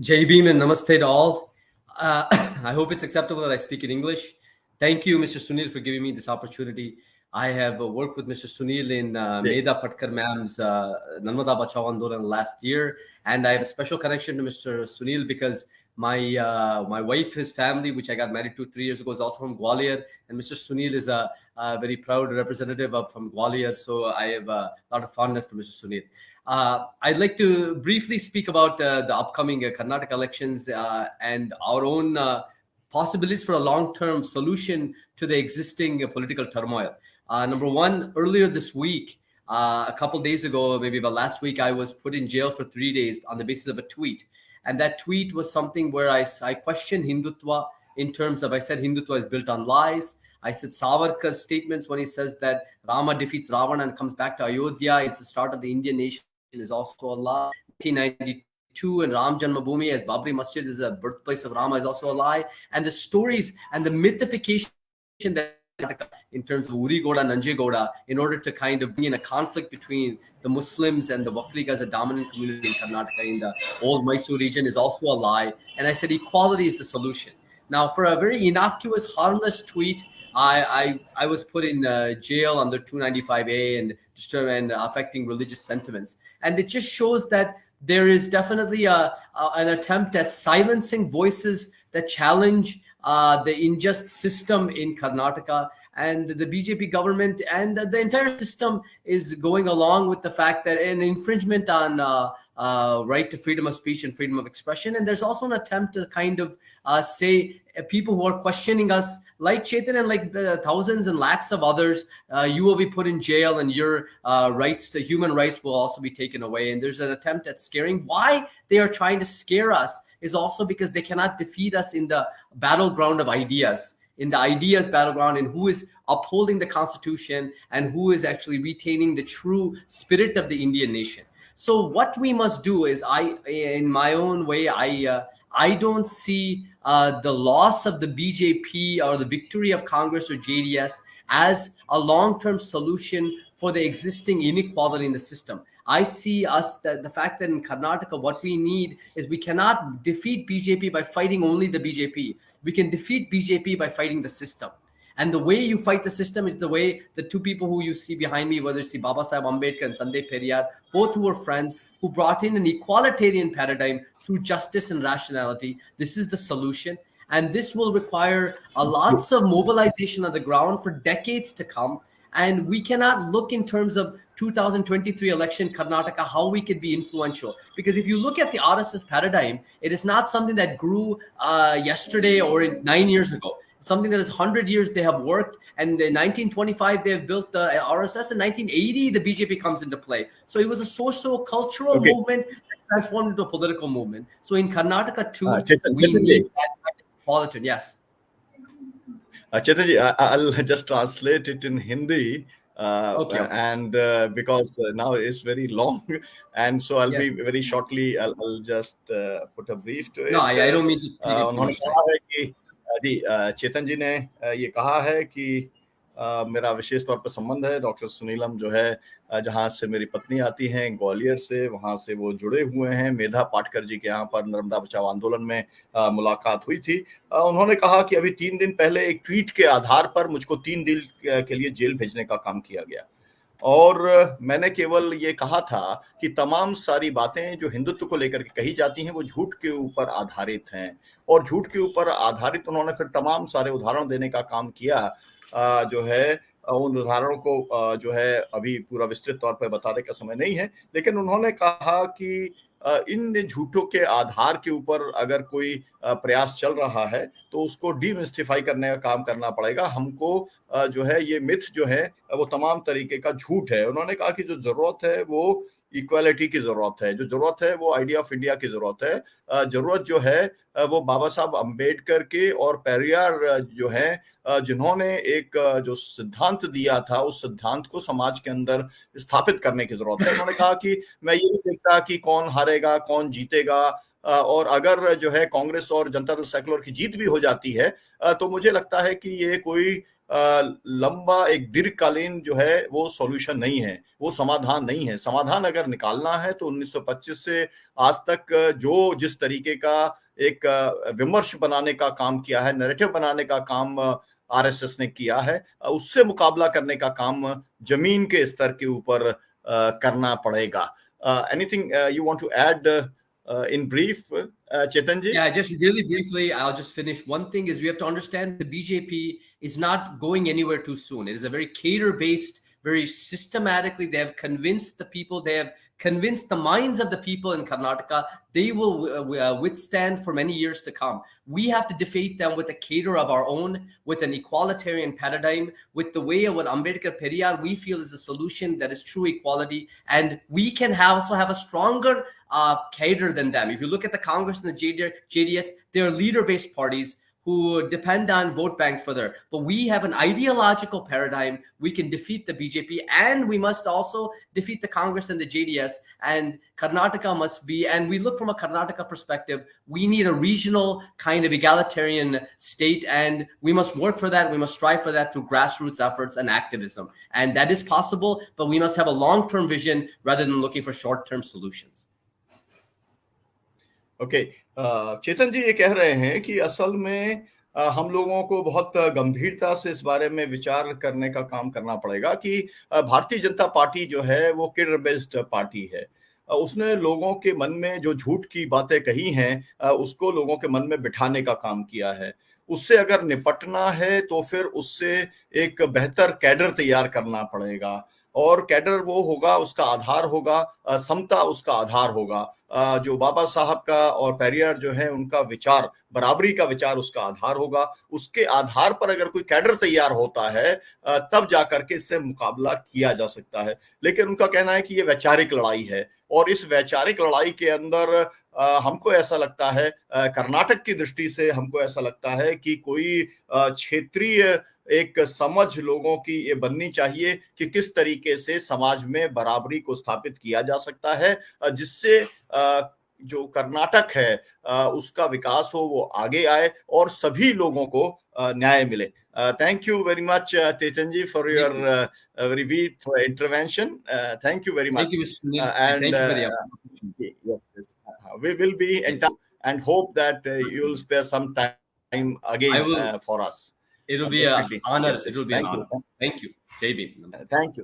Jai Bhim and Namaste to all. I hope it's acceptable that I speak in English. Thank you, Mr. Sunil, for giving me this opportunity. I have worked with Mr. Sunil in Medha Patkar ma'am's Narmada Bachao Andolan last year, and I have a special connection to Mr. Sunil because my wife, his family, which I got married to 3 years ago, is also from Gwalior, and Mr. Sunil is a very proud representative from Gwalior, so I have a lot of fondness for Mr. Sunil. I'd like to briefly speak about the upcoming Karnataka elections and our own possibilities for a long-term solution to the existing political turmoil. Number one, earlier this week, a couple days ago, maybe about last week, I was put in jail for 3 days on the basis of a tweet. And that tweet was something where I questioned Hindutva in terms of, I said Hindutva is built on lies. I said Savarkar's statements when he says that Rama defeats Ravana and comes back to Ayodhya is the start of the Indian nation is also a lie. 1992 and Ram Janmabhoomi as Babri Masjid is a birthplace of Rama is also a lie. And the stories and the mythification that in terms of Uri Goda, Nanje Goda, in order to kind of bring in a conflict between the Muslims and the Vakliga as a dominant community in Karnataka in the old Mysore region is also a lie. And I said equality is the solution. Now, for a very innocuous, harmless tweet, I was put in jail under 295A and affecting religious sentiments. And it just shows that there is definitely an attempt at silencing voices that challenge the unjust system in Karnataka, and the BJP government and the entire system is going along with the fact that an infringement on right to freedom of speech and freedom of expression. And there's also an attempt to kind of say people who are questioning us, like Chetan and like thousands and lakhs of others, you will be put in jail and your rights to human rights will also be taken away. And there's an attempt at scaring. Why they are trying to scare us is also because they cannot defeat us in the battleground of ideas, in the ideas battleground, and who is upholding the Constitution and who is actually retaining the true spirit of the Indian nation. So what we must do is, in my own way, I don't see the loss of the BJP or the victory of Congress or JDS as a long-term solution for the existing inequality in the system. I see the fact that in Karnataka, what we need is we cannot defeat BJP by fighting only the BJP. We can defeat BJP by fighting the system. And the way you fight the system is the way the two people who you see behind me, whether it's Baba Saheb Ambedkar and Tande Periyar, both who were friends, who brought in an equalitarian paradigm through justice and rationality. This is the solution. And this will require lots of mobilization on the ground for decades to come. And we cannot look in terms of 2023 election Karnataka, how we could be influential. Because if you look at the RSS paradigm, it is not something that grew yesterday or 9 years ago. Something that is 100 years they have worked, and in 1925 they have built the RSS. In 1980 the BJP comes into play. So it was a socio-cultural movement that transformed into a political movement. So in Karnataka too, we need that kind of politician. Yes. Chetan ji, I'll just translate it in Hindi. Okay. And because now it's very long, and so I'll be very shortly. I'll just put a brief to it. No, I don't mean to. उन्होंने कहा है कि जी चेतन जी ने ये कहा है कि मेरा विशेष तौर पर संबंध है डॉक्टर सुनीलम जो है जहां से मेरी पत्नी आती हैं ग्वालियर से, वहां से वो जुड़े हुए हैं। मेधा पाटकर जी के यहाँ पर नर्मदा बचाओ आंदोलन में मुलाकात हुई थी। उन्होंने कहा कि अभी 3 दिन पहले एक ट्वीट के आधार पर मुझको 3 दिन के लिए जेल भेजने का काम किया गया, और मैंने केवल ये कहा था कि तमाम सारी बातें जो हिंदुत्व को लेकर के कही जाती हैं वो झूठ के ऊपर आधारित हैं, और झूठ के ऊपर आधारित उन्होंने फिर तमाम सारे उदाहरण देने का काम किया। जो है उन उदाहरणों को जो है अभी पूरा विस्तृत तौर पर बताने का समय नहीं है, लेकिन उन्होंने कहा कि इन झूठों के आधार के ऊपर अगर कोई प्रयास चल रहा है तो उसको डीमिस्टिफाई करने का काम करना पड़ेगा। हमको जो है ये मिथ जो है वो तमाम तरीके का झूठ है। उन्होंने कहा कि जो जरूरत है वो इक्वालिटी की जरूरत है, जो जरूरत है वो आइडिया ऑफ इंडिया की जरूरत है। जरूरत जो है वो बाबा साहब अम्बेडकर के और पेरियार जो है जिन्होंने एक जो सिद्धांत दिया था उस सिद्धांत को समाज के अंदर स्थापित करने की जरूरत है। उन्होंने कहा कि मैं ये नहीं देखता कि कौन हारेगा कौन जीतेगा, और अगर जो है कांग्रेस और जनता दल सेकुलर की जीत भी हो जाती है तो मुझे लगता है कि ये कोई लंबा एक दीर्घकालीन जो है वो सॉल्यूशन नहीं है, वो समाधान नहीं है। समाधान अगर निकालना है तो 1925 से आज तक जो जिस तरीके का एक विमर्श बनाने का काम किया है, नैरेटिव बनाने का काम आरएसएस ने किया है, उससे मुकाबला करने का काम जमीन के स्तर के ऊपर करना पड़ेगा। Anything you want to add in brief, Chetan ji? Yeah, just really briefly, I'll just finish. One thing is we have to understand the BJP is not going anywhere too soon. It is a very cadre-based, very systematically, they have convinced the people, they have convinced the minds of the people in Karnataka, they will withstand for many years to come. We have to defeat them with a cadre of our own, with an equalitarian paradigm, with the way of what Ambedkar Periyar we feel is a solution that is true equality. And we can also have a stronger cadre than them. If you look at the Congress and the JDS, they're leader-based parties who depend on vote banks for their, but we have an ideological paradigm. We can defeat the BJP, and we must also defeat the Congress and the JDS, and Karnataka must be, and we look from a Karnataka perspective, we need a regional kind of egalitarian state, and we must work for that. We must strive for that through grassroots efforts and activism. And that is possible, but we must have a long-term vision rather than looking for short-term solutions. Okay, Chetan ji ये कह रहे हैं कि असल में हम लोगों को बहुत गंभीरता से इस बारे में विचार करने का काम करना पड़ेगा कि भारतीय जनता पार्टी जो है वो कैडर बेस्ड पार्टी है। उसने लोगों के मन में जो झूठ की बातें कही हैं उसको लोगों के मन में बिठाने का काम किया है। उससे अगर निपटना है तो फिर उससे एक बेहतर कैडर तैयार करना पड़ेगा, और कैडर वो होगा, उसका आधार होगा समता, उसका आधार होगा जो बाबा साहब का और पेरियार जो है उनका विचार, बराबरी का विचार उसका आधार होगा। उसके आधार पर अगर कोई कैडर तैयार होता है तब जाकर के इससे मुकाबला किया जा सकता है। लेकिन उनका कहना है कि ये वैचारिक लड़ाई है, और इस वैचारिक लड़ाई के अंदर हमको ऐसा लगता है, कर्नाटक की दृष्टि से हमको ऐसा लगता है कि कोई क्षेत्रीय एक समझ लोगों की ये बननी चाहिए कि किस तरीके से समाज में बराबरी को स्थापित किया जा सकता है, जिससे जो कर्नाटक है उसका विकास हो, वो आगे आए और सभी लोगों को न्याय मिले। Thank you very much, Chetan ji, for your very brief intervention. Thank you very much. Thank you, Mr. Sunil. And thank you for the opportunity. Yes, we will be in touch and hope that you will spare some time again for us. It will be an honor. Yes, it will be an thank honor. you. Thank you. Jai Bhim. Namaste. Thank you.